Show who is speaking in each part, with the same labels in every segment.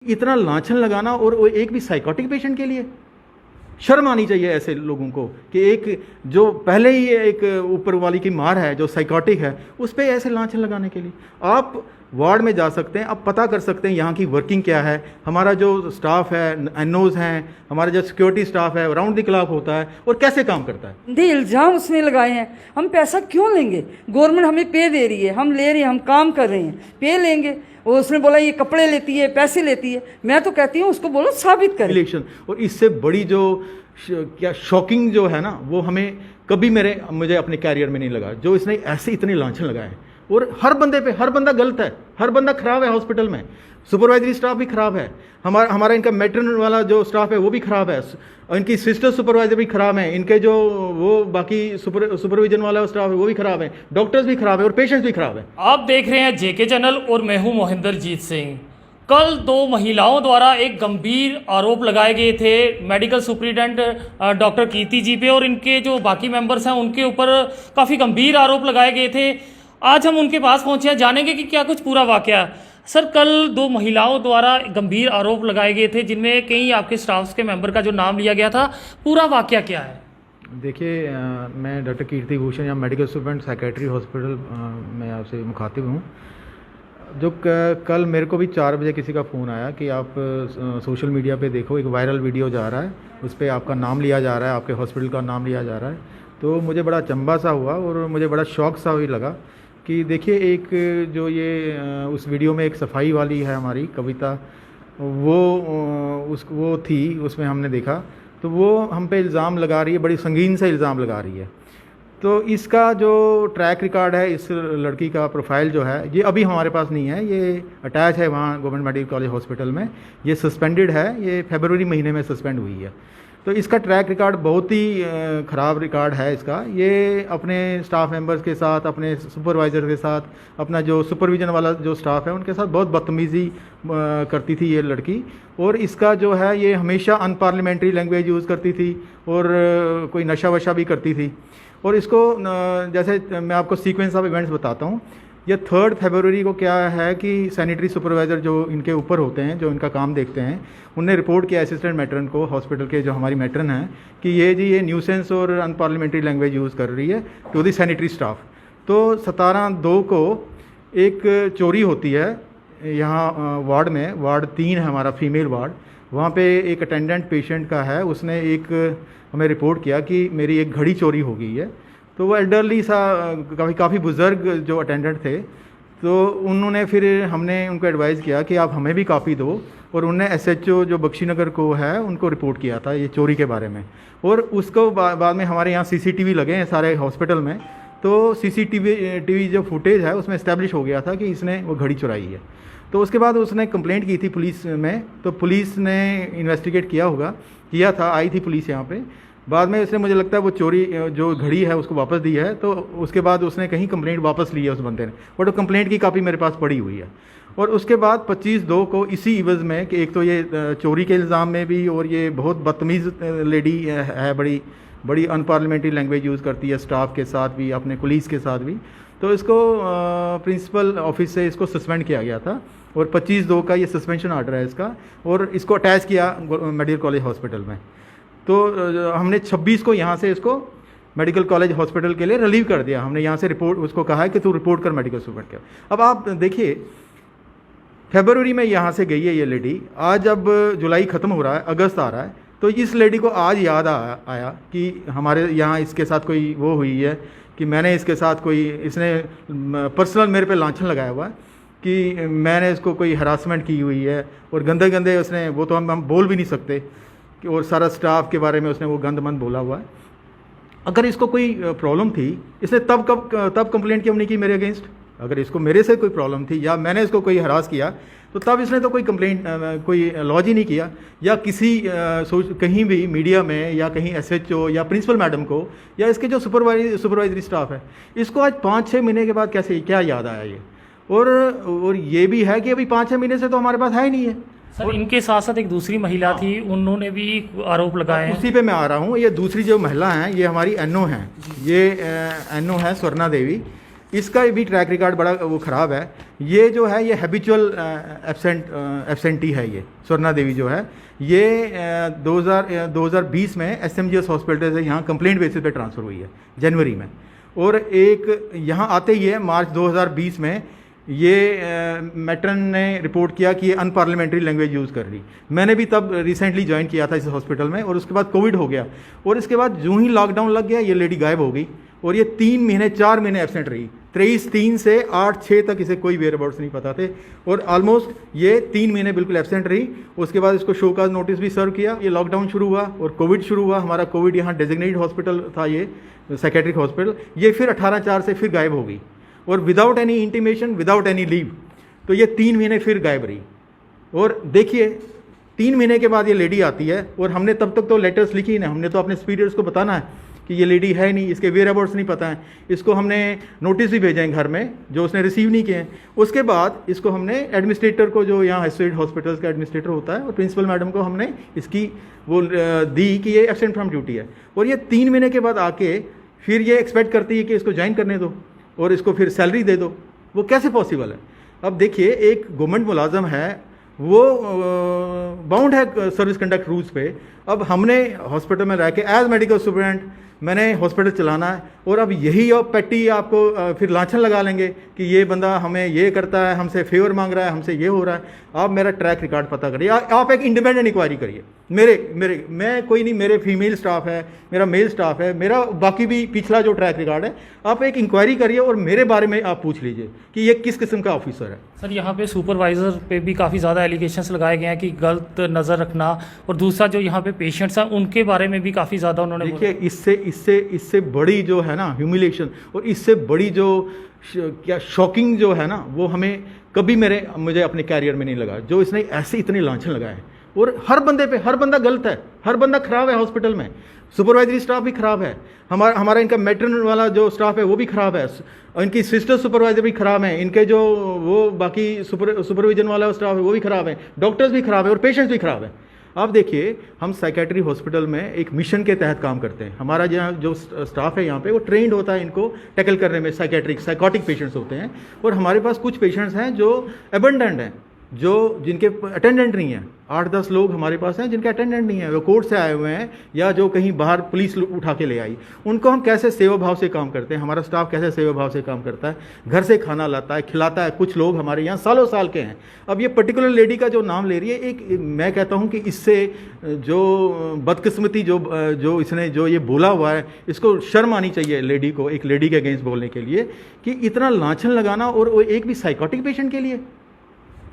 Speaker 1: इतना लांछन लगाना, और वो एक भी साइकोटिक पेशेंट के लिए शर्म आनी चाहिए ऐसे लोगों को कि एक जो पहले ही एक ऊपर वाली की मार है, जो साइकोटिक है, उस पर ऐसे लांछन लगाने के लिए। आप वार्ड में जा सकते हैं, आप पता कर सकते हैं यहाँ की वर्किंग क्या है, हमारा जो स्टाफ है, एनओज हैं, हमारा जो सिक्योरिटी स्टाफ है राउंड द क्लॉक होता है और कैसे काम करता है।
Speaker 2: दे इल्ज़ाम उसने लगाए हैं, हम पैसा क्यों लेंगे? गवर्नमेंट हमें पे दे रही है, हम ले रहे हैं, हम काम कर रहे हैं, पे लेंगे। वो उसने बोला ये कपड़े लेती है, पैसे लेती है। मैं तो कहती हूँ उसको बोलो साबित करें।
Speaker 1: इलेक्शन, और इससे बड़ी जो क्या शॉकिंग जो है ना, वो हमें कभी मुझे अपने कैरियर में नहीं लगा, जो इसने ऐसे इतने लांछन लगाए हैं। और हर बंदे पे, हर बंदा गलत है, हर बंदा खराब है हॉस्पिटल में। सुपरवाइजरी स्टाफ भी खराब है, हमारा इनका मैट्रन वाला जो स्टाफ है वो भी खराब है, इनकी सिस्टर सुपरवाइजर भी खराब है, इनके जो वो बाकी सुपरविजन वाला स्टाफ है वो भी खराब है, डॉक्टर्स भी खराब है और पेशेंट्स भी खराब है।
Speaker 3: आप देख रहे हैं जेके चैनल और मैं हूं मोहिंदरजीत सिंह। कल 2 महिलाओं द्वारा एक गंभीर आरोप लगाए गए थे मेडिकल सुपरिटेंडेंट डॉक्टर कीर्ति जी पे, और इनके जो बाकी मेंबर्स हैं उनके ऊपर काफ़ी गंभीर आरोप लगाए गए थे। आज हम उनके पास पहुंचे हैं, जानेंगे कि क्या कुछ पूरा वाकया। सर, कल 2 महिलाओं द्वारा गंभीर आरोप लगाए गए थे जिनमें कई आपके स्टाफ्स के मेंबर का जो नाम लिया गया था, पूरा वाकया क्या है?
Speaker 1: देखिए, मैं डॉक्टर कीर्ति भूषण या मेडिकल सुपरिटेंडेंट सेक्रेटरी हॉस्पिटल मैं आपसे मुखातिब हूँ। जो कल मेरे को भी 4 बजे किसी का फ़ोन आया कि आप सोशल मीडिया पे देखो, एक वायरल वीडियो जा रहा है, उस पर आपका नाम लिया जा रहा है, आपके हॉस्पिटल का नाम लिया जा रहा है। तो मुझे बड़ा अचंभा सा हुआ और मुझे बड़ा शौक सा भी लगा कि देखिए, एक जो ये उस वीडियो में एक सफाई वाली है हमारी कविता, वो थी, उसमें हमने देखा तो वो हम पे इल्ज़ाम लगा रही है, बड़ी संगीन से इल्ज़ाम लगा रही है। तो इसका जो ट्रैक रिकॉर्ड है, इस लड़की का प्रोफाइल जो है, ये अभी हमारे पास नहीं है, ये अटैच है वहाँ गवर्नमेंट मेडिकल कॉलेज हॉस्पिटल में, ये सस्पेंडेड है, ये फरवरी महीने में सस्पेंड हुई है। तो इसका ट्रैक रिकॉर्ड बहुत ही ख़राब रिकॉर्ड है इसका। ये अपने स्टाफ मेंबर्स के साथ, अपने सुपरवाइज़र के साथ, अपना जो सुपरविजन वाला जो स्टाफ है उनके साथ बहुत बदतमीज़ी करती थी ये लड़की। और इसका जो है, ये हमेशा अनपार्लियामेंट्री लैंग्वेज यूज़ करती थी और कोई नशा वशा भी करती थी। और इसको जैसे मैं आपको सीक्वेंस ऑफ इवेंट्स बताता हूँ। ये 3 फरवरी को क्या है कि सैनिटरी सुपरवाइज़र जो इनके ऊपर होते हैं, जो इनका काम देखते हैं, उनने रिपोर्ट किया असिस्टेंट मैट्रन को, हॉस्पिटल के जो हमारी मैट्रन हैं, कि ये न्यूसेंस और अनपार्लियामेंट्री लैंग्वेज यूज़ कर रही है टू दी सैनिटरी स्टाफ। तो 17/2 को एक चोरी होती है यहाँ वार्ड में, वार्ड 3 है हमारा, फीमेल वार्ड। वहाँ पे एक अटेंडेंट पेशेंट का है, उसने एक हमें रिपोर्ट किया कि मेरी एक घड़ी चोरी हो गई है। तो वो एल्डरली सा काफ़ी बुज़ुर्ग जो अटेंडेंट थे, तो उन्होंने फिर हमने उनको एडवाइज़ किया कि आप हमें भी कापी दो, और उनने एसएचओ जो बख्शीनगर को है उनको रिपोर्ट किया था ये चोरी के बारे में। और उसको बाद में हमारे यहाँ सीसीटीवी लगे हैं सारे हॉस्पिटल में, तो सीसीटीवी जो फुटेज है उसमें इस्टेब्लिश हो गया था कि इसने वो घड़ी चुराई है। तो उसके बाद उसने कंप्लेंट की थी पुलिस में, तो पुलिस ने इन्वेस्टिगेट किया था, आई थी पुलिस यहाँ पे। बाद में उसने, मुझे लगता है वो चोरी जो घड़ी है उसको वापस दी है, तो उसके बाद उसने कहीं कंप्लेंट वापस ली है उस बंदे ने, बट वो कंप्लेंट की कापी मेरे पास पड़ी हुई है। और उसके बाद 25/2 को इसी इवज़ में कि एक तो ये चोरी के इल्ज़ाम में भी, और ये बहुत बदतमीज़ लेडी है, बड़ी अनपार्लियामेंट्री लैंग्वेज यूज़ करती है स्टाफ के साथ भी, अपने पुलिस के साथ भी, तो इसको प्रिंसिपल ऑफिस से इसको सस्पेंड किया गया था। और 25/2 का ये सस्पेंशन ऑर्डर है इसका, और इसको अटैच किया मेडिकल कॉलेज हॉस्पिटल में। तो हमने 26 को यहाँ से इसको मेडिकल कॉलेज हॉस्पिटल के लिए रिलीव कर दिया। हमने यहाँ से रिपोर्ट, उसको कहा है कि तू रिपोर्ट कर मेडिकल सुपर के। अब आप देखिए, फरवरी में यहाँ से गई है ये लेडी, आज अब जुलाई ख़त्म हो रहा है, अगस्त आ रहा है, तो इस लेडी को आज याद आया कि हमारे यहाँ इसके साथ कोई वो हुई है, कि मैंने इसके साथ कोई, इसने पर्सनल मेरे पे लांछन लगाया हुआ है कि मैंने इसको कोई हरासमेंट की हुई है, और गंदे गंदे उसने, वो तो हम बोल भी नहीं सकते कि, और सारा स्टाफ के बारे में उसने वो गंदमंद बोला हुआ है। अगर इसको कोई प्रॉब्लम थी, इसने तब कंप्लेंट क्यों नहीं की मेरे अगेंस्ट? अगर इसको मेरे से कोई प्रॉब्लम थी या मैंने इसको कोई हरास किया, तो तब इसने तो कोई कंप्लेंट, कोई लॉज ही नहीं किया, या किसी कहीं भी मीडिया में, या कहीं एसएचओ या प्रिंसिपल मैडम को, या इसके जो सुपरवाइजरी स्टाफ है, इसको आज 5-6 महीने के बाद कैसे क्या याद आया ये? और ये भी है कि अभी 5-6 महीने से तो हमारे पास है ही नहीं है।
Speaker 3: सर, इनके साथ साथ एक दूसरी महिला थी, उन्होंने भी आरोप लगाए हैं।
Speaker 1: उसी पे मैं आ रहा हूँ। ये दूसरी जो महिला हैं, ये हमारी एनओ हैं, ये एनओ है स्वर्णा देवी। इसका भी ट्रैक रिकॉर्ड बड़ा वो ख़राब है। ये जो है ये हैबिचुअल एब्सेंटी है। ये स्वर्णा देवी जो है ये 2020 में SMGS हॉस्पिटल से यहाँ कंप्लेंट बेसिस पे ट्रांसफ़र हुई है जनवरी में, और एक यहाँ आते ही है मार्च 2020 में ये मैट्रन ने रिपोर्ट किया कि ये अनपार्लियामेंट्री लैंग्वेज यूज़ कर रही। मैंने भी तब रिसेंटली ज्वाइन किया था इस हॉस्पिटल में, और उसके बाद कोविड हो गया, और इसके बाद जो ही लॉकडाउन लग गया ये लेडी गायब हो गई, और ये 3 महीने 4 महीने एब्सेंट रही। 23/3 से 8/6 तक इसे कोई वेयर अबाउट्स नहीं पता थे, और ऑलमोस्ट ये 3 महीने बिल्कुल एब्सेंट रही। उसके बाद इसको शो काज नोटिस भी सर्व किया। ये लॉकडाउन शुरू हुआ और कोविड शुरू हुआ। हमारा कोविड यहाँ डेजिग्नेटेड हॉस्पिटल था, ये साइकेट्रिक हॉस्पिटल। ये फिर 18/4 से फिर गायब हो गई, और without any intimation, without any leave. तो ये 3 महीने फिर गायब रही। और देखिए 3 महीने के बाद ये लेडी आती है, और हमने तब तक तो लेटर्स लिखी ना, हमने तो अपने सुपीरियर्स को बताना है कि ये लेडी है नहीं, इसके वेयर अबाउट्स नहीं पता है। इसको हमने नोटिस भी भेजे हैं घर में, जो उसने रिसीव नहीं किए हैं। उसके बाद इसको हमने एडमिनिस्ट्रेटर को, जो यहाँ स्टेट हॉस्पिटल्स का एडमिनिस्ट्रेटर होता है, और प्रिंसिपल मैडम को हमने इसकी वो दी कि ये एब्सेंट फ्रॉम ड्यूटी है। और ये 3 महीने के बाद आके फिर ये एक्सपेक्ट करती है कि इसको ज्वाइन करने दो और इसको फिर सैलरी दे दो। वो कैसे पॉसिबल है? अब देखिए एक गवर्नमेंट मुलाजम है, वो बाउंड है सर्विस कंडक्ट रूल्स पे। अब हमने हॉस्पिटल में रह के एज मेडिकल सुपरिटेंडेंट मैंने हॉस्पिटल चलाना है, और अब यही और पेटी आपको फिर लाछन लगा लेंगे कि ये बंदा हमें ये करता है, हमसे फेवर मांग रहा है, हमसे ये हो रहा है। आप मेरा ट्रैक रिकॉर्ड पता करिए, आप एक इंडिपेंडेंट इंक्वायरी करिए। मैं कोई नहीं, मेरे फीमेल स्टाफ है, मेरा मेल स्टाफ है, मेरा बाकी भी पिछला जो ट्रैक रिकॉर्ड है, आप एक इंक्वायरी करिए और मेरे बारे में आप पूछ लीजिए कि ये किस किस्म का ऑफिसर है।
Speaker 3: सर यहाँ पे सुपरवाइज़र पे भी काफ़ी ज़्यादा एलिगेशंस लगाए गए हैं कि गलत नज़र रखना, और दूसरा जो यहाँ पे पेशेंट्स हैं उनके बारे में भी काफ़ी ज़्यादा उन्होंने
Speaker 1: देखिए इससे बड़ी जो है ना ह्यूमिलेशन, और इससे बड़ी जो क्या शॉकिंग जो है ना, वो हमें कभी मुझे अपने कैरियर में नहीं लगा, जो इसने ऐसे इतने लांछन लगाए हैं। और हर बंदा गलत है, हर बंदा खराब है हॉस्पिटल में। सुपरवाइजरी स्टाफ भी खराब है, हमारा इनका मैट्रन वाला जो स्टाफ है वो भी खराब है, इनकी सिस्टर सुपरवाइजर भी खराब है, इनके जो वो बाकी सुपरविजन वाला स्टाफ है वो भी खराब है, डॉक्टर्स भी खराब है, और पेशेंट्स भी खराब है। आप देखिए हम साइकेट्री हॉस्पिटल में एक मिशन के तहत काम करते हैं। हमारा जो स्टाफ है यहाँ पे वो ट्रेंड होता है इनको टैकल करने में। साइकोटिक पेशेंट्स होते हैं, और हमारे पास कुछ पेशेंट्स हैं जो अबंडेंट हैं, जिनके अटेंडेंट नहीं है। 8-10 लोग हमारे पास हैं जिनके अटेंडेंट नहीं है, वो कोर्ट से आए हुए हैं, या जो कहीं बाहर पुलिस उठा के ले आई। उनको हम कैसे सेवा भाव से काम करते हैं, हमारा स्टाफ कैसे सेवा भाव से काम करता है, घर से खाना लाता है, खिलाता है। कुछ लोग हमारे यहाँ सालों साल के हैं। अब ये पर्टिकुलर लेडी का जो नाम ले रही है, मैं कहता हूँ कि इससे जो बदकिस्मती जो इसने जो ये बोला हुआ है, इसको शर्म आनी चाहिए लेडी को, एक लेडी के अगेंस्ट बोलने के लिए, कि इतना लांछन लगाना, और वो एक भी साइकोटिक पेशेंट के लिए।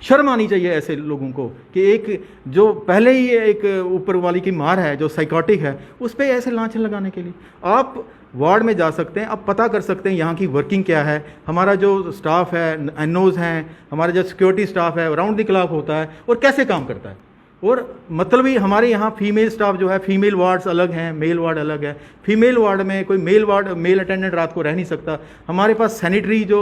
Speaker 1: शर्म आनी चाहिए ऐसे लोगों को कि एक जो पहले ही एक ऊपर वाली की मार है, जो साइकोटिक है, उस पर ऐसे लांछन लगाने के लिए। आप वार्ड में जा सकते हैं, आप पता कर सकते हैं यहाँ की वर्किंग क्या है। हमारा जो स्टाफ है, एनओज हैं, हमारा जो सिक्योरिटी स्टाफ है, राउंड द क्लॉक होता है और कैसे काम करता है। और मतलब ही हमारे यहाँ फीमेल स्टाफ जो है, फीमेल वार्ड्स अलग हैं, मेल वार्ड अलग है। फीमेल वार्ड में कोई मेल अटेंडेंट रात को रह नहीं सकता। हमारे पास सैनिटरी जो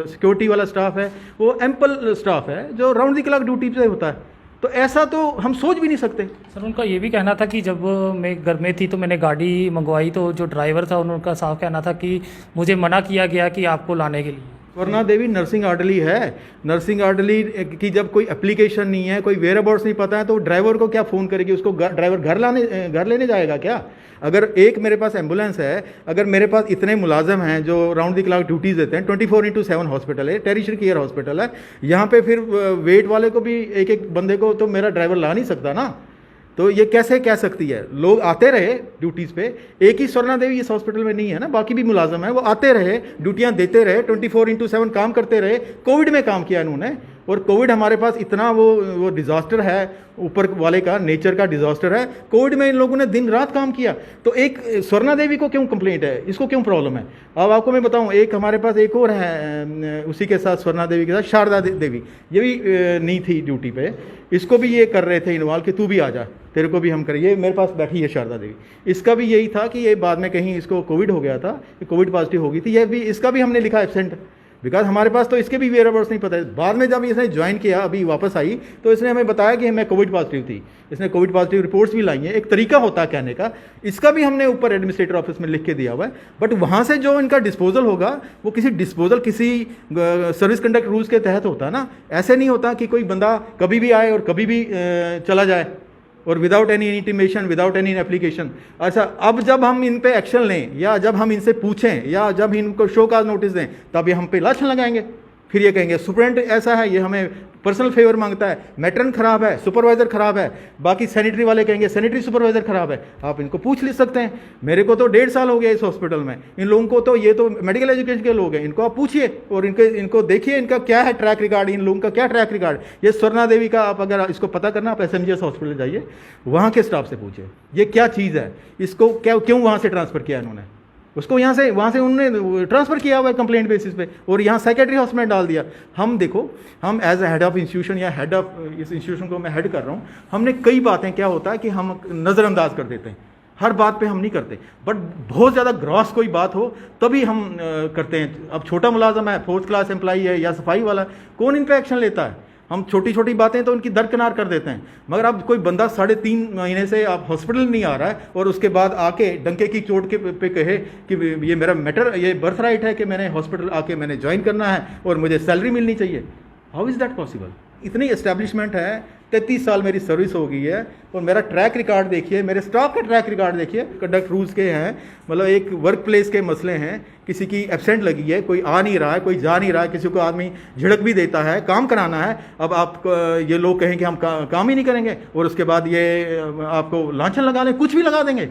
Speaker 1: सिक्योरिटी वाला स्टाफ है, वो एम्पल स्टाफ है जो राउंड द क्लॉक ड्यूटी पे होता है। तो ऐसा तो हम सोच भी नहीं सकते।
Speaker 3: सर उनका ये भी कहना था कि जब मैं घर में थी तो मैंने गाड़ी मंगवाई, तो जो ड्राइवर था उनका साफ कहना था कि मुझे मना किया गया कि आपको लाने के लिए।
Speaker 1: स्वर्णा देवी नर्सिंग आर्डरली है। नर्सिंग आर्डरली की जब कोई एप्लीकेशन नहीं है, कोई वेयर अबाउट्स नहीं पता है, तो ड्राइवर को क्या फ़ोन करेगी? उसको ड्राइवर घर लेने जाएगा क्या? अगर एक मेरे पास एम्बुलेंस है, अगर मेरे पास इतने मुलाजम हैं जो राउंड द क्लॉक ड्यूटीज़ देते हैं, 24/7 हॉस्पिटल है, टेरिशरी केयर हॉस्पिटल है, यहाँ पे फिर वेट वाले को भी एक बंदे को तो मेरा ड्राइवर ला नहीं सकता ना। तो ये कैसे कह सकती है? लोग आते रहे ड्यूटीज़ पे, एक ही स्वर्णा देवी इस हॉस्पिटल में नहीं है ना, बाकी भी मुलाजम है, वो आते रहे, ड्यूटियाँ देते रहे, 24/7 काम करते रहे। कोविड में काम किया इन्होंने, और कोविड हमारे पास इतना वो डिज़ास्टर है, ऊपर वाले का नेचर का डिज़ास्टर है। कोविड में इन लोगों ने दिन रात काम किया। तो एक स्वर्णा देवी को क्यों कंप्लेंट है, इसको क्यों प्रॉब्लम है? अब आपको मैं बताऊं, एक हमारे पास एक और है उसी के साथ, स्वर्णा देवी के साथ शारदा देवी, ये भी नहीं थी ड्यूटी पे, इसको भी ये कर रहे थे इन्वॉल्व कि तू भी आ जा, तेरे को भी हम करें। ये मेरे पास बैठी है शारदा देवी, इसका भी यही था कि ये बाद में कहीं इसको कोविड हो गया था, कोविड पॉजिटिव हो गई थी, ये भी, इसका भी हमने लिखा एब्सेंट। बिकॉज हमारे पास तो इसके भी वेरिएबल्स नहीं पता है। बाद में जब इसने ज्वाइन किया, अभी वापस आई, तो इसने हमें बताया कि मैं कोविड पॉजिटिव थी। इसने कोविड पॉजिटिव रिपोर्ट्स भी लाई हैं। एक तरीका होता है कहने का, इसका भी हमने ऊपर एडमिनिस्ट्रेटर ऑफिस में लिख के दिया हुआ है। बट वहाँ से जो इनका डिस्पोजल होगा वो किसी सर्विस कंडक्ट रूल्स के तहत होता है ना। ऐसे नहीं होता कि कोई बंदा कभी भी आए और कभी भी चला जाए और without any intimation, without any application. अच्छा, अब जब हम इन पे एक्शन लें या जब हम इनसे पूछें या जब इनको शो काज नोटिस दें, तब ये हम पे लाछन लगाएंगे। फिर ये कहेंगे सुपरिटेंडेंट ऐसा है, ये हमें पर्सनल फेवर मांगता है, मैट्रन खराब है, सुपरवाइजर खराब है, बाकी सैनिटरी वाले कहेंगे सैनिटरी सुपरवाइजर खराब है। आप इनको पूछ ले सकते हैं। मेरे को तो 1.5 साल हो गया इस हॉस्पिटल में, इन लोगों को तो, ये तो मेडिकल एजुकेशन के लोग हैं, इनको आप पूछिए और इनको देखिए इनका क्या है ट्रैक रिकॉर्ड, इन लोगों का क्या ट्रैक रिकॉर्ड। ये स्वर्णा देवी का, आप अगर इसको पता करना, आप SMGS हॉस्पिटल जाइए, वहाँ के स्टाफ से पूछिए ये क्या चीज़ है, इसको क्यों वहाँ से ट्रांसफ़र किया इन्होंने, उसको वहाँ से उन्होंने ट्रांसफ़र किया हुआ है कंप्लेंट बेसिस पे, और यहाँ सेक्रेटरी हॉस्पिटल डाल दिया। हम देखो, हम as a head of institution या हेड ऑफ इस इंस्टीट्यूशन को मैं हेड कर रहा हूँ, हमने कई बातें, क्या होता है कि हम नज़रअंदाज कर देते हैं, हर बात पे हम नहीं करते, बट बहुत ज़्यादा ग्रॉस कोई बात हो तभी हम करते हैं। अब छोटा मुलाजम है, 4th क्लास एम्प्लॉई है या सफाई वाला, कौन इन पर एक्शन लेता है? हम छोटी छोटी बातें तो उनकी दरकिनार कर देते हैं। मगर अब कोई बंदा 3.5 महीने से आप हॉस्पिटल नहीं आ रहा है और उसके बाद आके डंके की चोट के पे कहे कि ये मेरा ये बर्थ राइट है कि मैंने हॉस्पिटल आके मैंने ज्वाइन करना है और मुझे सैलरी मिलनी चाहिए। How is that possible? इतनी एस्टेब्लिशमेंट है, 33 साल मेरी सर्विस हो गई है, और मेरा ट्रैक रिकॉर्ड देखिए, मेरे स्टाफ का ट्रैक रिकॉर्ड देखिए, कंडक्ट रूल्स के हैं, मतलब एक वर्क प्लेस के मसले हैं, किसी की एब्सेंट लगी है, कोई आ नहीं रहा है, कोई जा नहीं रहा है, किसी को आदमी झिड़क भी देता है, काम कराना है। अब आप ये लोग कहें कि हम काम ही नहीं करेंगे और उसके बाद ये आपको लांछन लगा लें, कुछ भी लगा देंगे।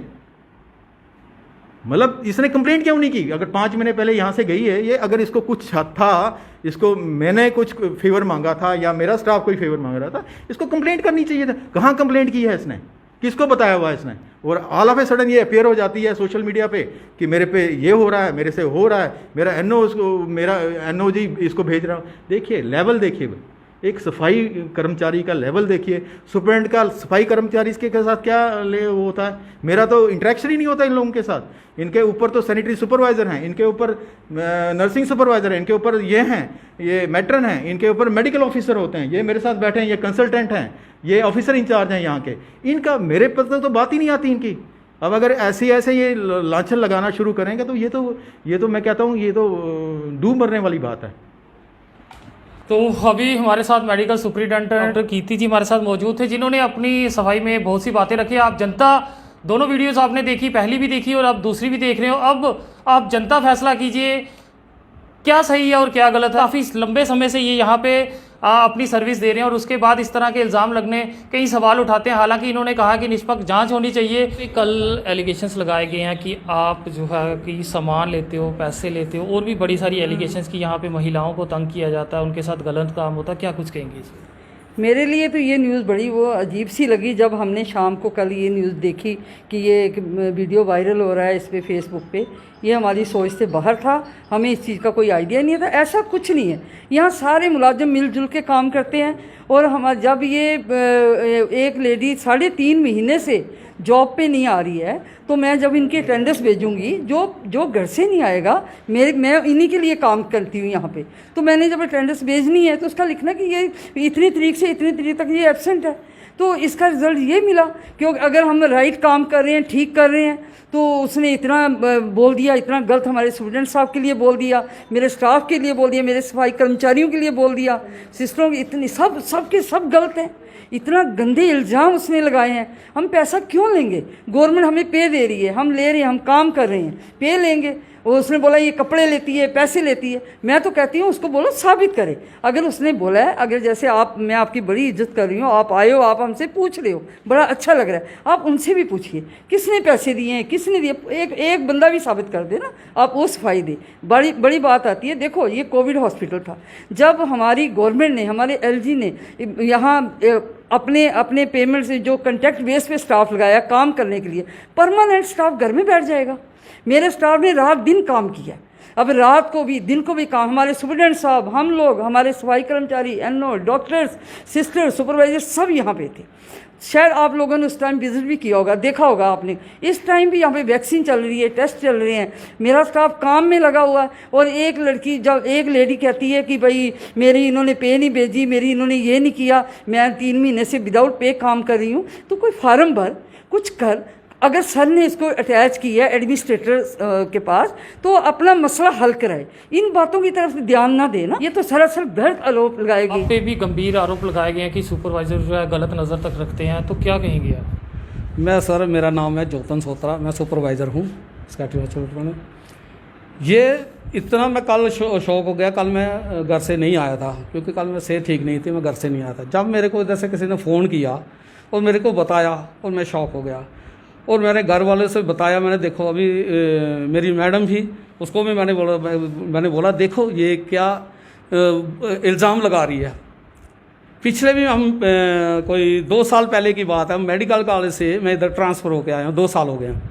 Speaker 1: मतलब इसने कंप्लेंट क्यों नहीं की? अगर 5 महीने पहले यहाँ से गई है ये, अगर इसको कुछ था, इसको मैंने कुछ फेवर मांगा था या मेरा स्टाफ कोई फेवर मांग रहा था, इसको कंप्लेंट करनी चाहिए था। कहाँ कंप्लेंट की है इसने? किसको बताया हुआ है इसने? और ऑल ऑफ ए सडन ये अपेयर हो जाती है सोशल मीडिया पे कि मेरे पे ये हो रहा है, मेरे से हो रहा है, मेरा NOG इसको भेज रहा हूँ। देखिए लेवल देखिए, एक सफाई कर्मचारी का लेवल देखिए, सुपरिटेंडेंट का सफाई कर्मचारी के साथ क्या वो होता है। मेरा तो इंटरेक्शन ही नहीं होता इन लोगों के साथ। इनके ऊपर तो सैनिटरी सुपरवाइज़र हैं, इनके ऊपर नर्सिंग सुपरवाइज़र हैं, इनके ऊपर ये हैं, ये मैट्रन हैं, इनके ऊपर मेडिकल ऑफिसर होते हैं, ये मेरे साथ बैठे हैं, ये कंसल्टेंट हैं, ये ऑफिसर इंचार्ज हैं यहाँ के। इनका मेरे पता तो बात ही नहीं आती इनकी। अब अगर ऐसे ये लांछन लगाना शुरू करेंगे तो ये तो मैं कहता हूँ ये तो डूब मरने वाली बात है।
Speaker 3: तो अभी हमारे साथ मेडिकल सुपरिटेंडेंट डॉक्टर कीर्ति जी हमारे साथ मौजूद थे, जिन्होंने अपनी सफाई में बहुत सी बातें रखी। आप जनता, दोनों वीडियोस आपने देखी, पहली भी देखी और अब दूसरी भी देख रहे हो। अब आप जनता फैसला कीजिए क्या सही है और क्या गलत है। काफ़ी लंबे समय से ये यहाँ पे अपनी सर्विस दे रहे हैं और उसके बाद इस तरह के इल्ज़ाम लगने, कई सवाल उठाते हैं। हालांकि इन्होंने कहा कि निष्पक्ष जांच होनी चाहिए। कल एलिगेशंस लगाए गए हैं कि आप जो है कि सामान लेते हो, पैसे लेते हो, और भी बड़ी सारी एलिगेशंस कि यहाँ पे महिलाओं को तंग किया जाता है, उनके साथ गलत काम होता है। क्या कुछ कहेंगे?
Speaker 2: मेरे लिए तो ये न्यूज़ बड़ी वो अजीब सी लगी जब हमने शाम को कल ये न्यूज़ देखी कि ये एक वीडियो वायरल हो रहा है इस पे फेसबुक पे। ये हमारी सोच से बाहर था, हमें इस चीज़ का कोई आइडिया नहीं था। ऐसा कुछ नहीं है, यहाँ सारे मुलाजिम मिलजुल के काम करते हैं। और हम जब ये एक लेडी 3.5 महीने से जॉब पे नहीं आ रही है, तो मैं जब इनकी अटेंडेंस भेजूंगी, जो घर से नहीं आएगा, मैं इन्हीं के लिए काम करती हूँ यहाँ पे, तो मैंने जब अटेंडेंस भेजनी है तो उसका लिखना कि ये इतनी तारीख से इतनी तारीख तक ये एब्सेंट है। तो इसका रिज़ल्ट ये मिला कि अगर हम राइट काम कर रहे हैं, ठीक कर रहे हैं, तो उसने इतना बोल दिया, इतना गलत हमारे स्टूडेंट साहब के लिए बोल दिया, मेरे स्टाफ के लिए बोल दिया, मेरे सफाई कर्मचारियों के लिए बोल दिया, सिस्टरों की इतनी सब गलत हैं। इतना गंदे इल्ज़ाम उसने लगाए हैं। हम पैसा क्यों लेंगे? गवर्नमेंट हमें पे दे रही है, हम ले रहे हैं, हम काम कर रहे हैं, पे लेंगे। और उसने बोला ये कपड़े लेती है, पैसे लेती है। मैं तो कहती हूँ उसको बोलो साबित करे। अगर उसने बोला है, अगर जैसे मैं आपकी बड़ी इज्जत कर रही हूँ, आप आए हो, आप हमसे पूछ रहे हो, बड़ा अच्छा लग रहा है, आप उनसे भी पूछिए किसने पैसे दिए हैं, किसने दिए। एक बंदा भी साबित कर दे ना, आप वो सफाई दे। बड़ी बात आती है। देखो ये कोविड हॉस्पिटल था, जब हमारी गवर्नमेंट ने, हमारे LG ने यहाँ अपने पेमेंट से जो कॉन्ट्रैक्ट बेस पे स्टाफ लगाया काम करने के लिए, परमानेंट स्टाफ घर में बैठ जाएगा। मेरे स्टाफ ने रात दिन काम किया, अब रात को भी दिन को भी काम, हमारे सुपरडेंट साहब, हम लोग, हमारे सफाई कर्मचारी, एनओ, डॉक्टर्स, सिस्टर, सुपरवाइजर सब यहाँ पे थे। शायद आप लोगों ने उस टाइम विजिट भी किया होगा, देखा होगा आपने। इस टाइम भी यहाँ पे वैक्सीन चल रही है, टेस्ट चल रहे हैं, मेरा स्टाफ काम में लगा हुआ है। और एक लड़की, जब एक लेडी कहती है कि भाई मेरी इन्होंने पे नहीं भेजी, मेरी इन्होंने ये नहीं किया, मैं 3 महीने से विदाउट पे काम कर रही हूँ, तो कोई फार्म भर, कुछ कर। अगर सर ने इसको अटैच किया एडमिनिस्ट्रेटर के पास, तो अपना मसला हल कराए, इन बातों की तरफ ध्यान ना देना। ये तो सरासर गलत आरोप लगाए गए।
Speaker 3: आप पे भी गंभीर आरोप लगाए गए हैं कि सुपरवाइजर जो है गलत नज़र तक रखते हैं, तो क्या कहेंगे आप?
Speaker 4: मैं सर, मेरा नाम है ज्योतन सोत्रा, मैं सुपरवाइज़र हूँ स्कैटरी हॉस्पिटल में। ये इतना मैं कल शौक हो गया, कल मैं घर से नहीं आया था क्योंकि कल मैं सेहत ठीक नहीं थी, मैं घर से नहीं आया था। जब मेरे को इधर से किसी ने फ़ोन किया और मेरे को बताया और मैं शौक हो गया, और मैंने घर वालों से बताया। मैंने देखो अभी मेरी मैडम थी, उसको भी मैंने बोला देखो ये क्या इल्ज़ाम लगा रही है। पिछले भी हम कोई 2 साल पहले की बात है, मेडिकल कॉलेज से मैं इधर ट्रांसफ़र होकर आया हूँ, 2 साल हो गए हैं।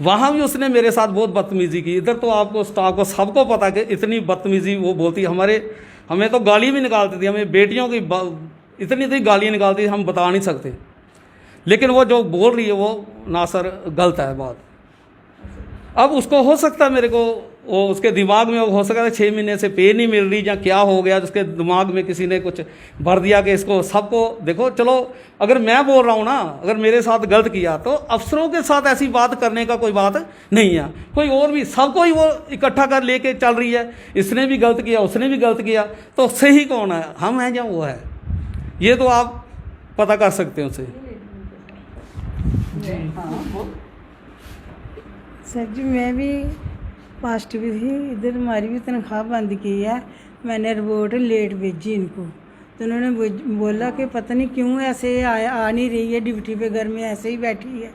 Speaker 4: वहाँ भी उसने मेरे साथ बहुत बदतमीज़ी की। इधर तो आपको स्टाफ को सबको पता कि इतनी बदतमीज़ी वो बोलती, हमें तो गाली भी निकालती थी, हमें बेटियों की इतनी गालियाँ निकालती थी, हम बता नहीं सकते। लेकिन वो जो बोल रही है वो ना सर गलत है बात। अब उसको हो सकता है, मेरे को वो उसके दिमाग में हो सकता है 6 महीने से पे नहीं मिल रही या क्या हो गया, उसके दिमाग में किसी ने कुछ भर दिया कि इसको सबको देखो। चलो अगर मैं बोल रहा हूँ ना, अगर मेरे साथ गलत किया तो अफसरों के साथ ऐसी बात करने का कोई बात नहीं है। कोई और भी सबको ही वो इकट्ठा कर लेके चल रही है, इसने भी गलत किया, उसने भी गलत किया, तो सही कौन है, हम हैं या वो है? ये तो आप पता कर सकते हो उससे।
Speaker 5: सर जी मैं भी पॉजिटिव थी, इधर हमारी भी तनख्वाह बंद की है। मैंने रिपोर्ट लेट भेजी इनको, तो उन्होंने बोला कि पता नहीं क्यों ऐसे आ नहीं रही है, ड्यूटी पे घर में ऐसे ही बैठी है।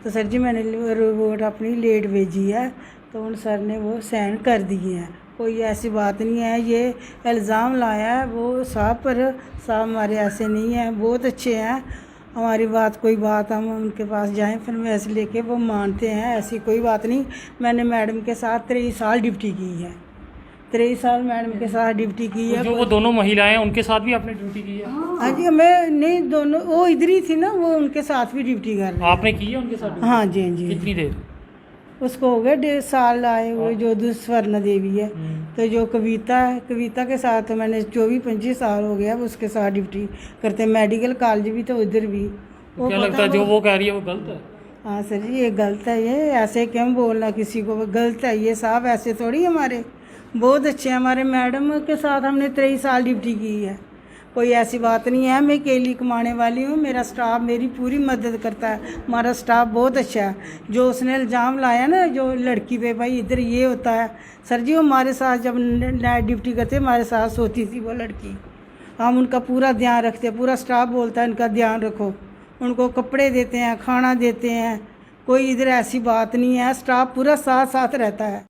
Speaker 5: तो सर जी मैंने रिपोर्ट अपनी लेट भेजी है, तो उन सर ने वो साइन कर दिए हैं। कोई ऐसी बात नहीं है, ये इल्ज़ाम लाया है वो साहब पर, साहब हमारे ऐसे नहीं हैं, बहुत अच्छे हैं। हमारी बात कोई बात हम उनके पास जाएं फिर वैसे लेके वो मानते हैं, ऐसी कोई बात नहीं। मैंने मैडम के साथ 23 साल ड्यूटी की है, 23 साल मैडम के साथ ड्यूटी की है।
Speaker 3: जो वो दोनों महिलाएं हैं उनके साथ भी आपने ड्यूटी की है?
Speaker 5: हाँ जी, मैं नहीं, दोनों वो इधर ही थी ना, वो उनके साथ भी ड्यूटी कर रही है।
Speaker 3: आपने की है उनके साथ ड्यूटी?
Speaker 5: हाँ जी, हाँ जी।
Speaker 3: कितनी देर?
Speaker 5: उसको हो गए 1.5 साल आए हुए। जो स्वर्ण देवी है, तो जो कविता है, कविता के साथ तो मैंने 24-25 साल हो गया उसके साथ ड्यूटी करते। मेडिकल कॉलेज भी तो उधर भी।
Speaker 3: क्या लगता है जो वो कह रही है वो गलत है?
Speaker 5: हाँ सर जी ये गलत है, ये ऐसे क्यों बोलना किसी को, गलत है ये साहब, ऐसे थोड़ी। हमारे बहुत अच्छे हैं, हमारे मैडम के साथ हमने 23 साल ड्यूटी की है, कोई ऐसी बात नहीं है। मैं अकेली कमाने वाली हूँ, मेरा स्टाफ मेरी पूरी मदद करता है, हमारा स्टाफ बहुत अच्छा है। जो उसने इल्ज़ाम लाया ना जो लड़की पे, भाई इधर ये होता है, सर जी वो हमारे साथ जब नाइट ड्यूटी करते हमारे साथ सोती थी वो लड़की। हम उनका पूरा ध्यान रखते हैं, पूरा स्टाफ बोलता है इनका ध्यान रखो, उनको कपड़े देते हैं, खाना देते हैं, कोई इधर ऐसी बात नहीं है, स्टाफ पूरा साथ साथ रहता है।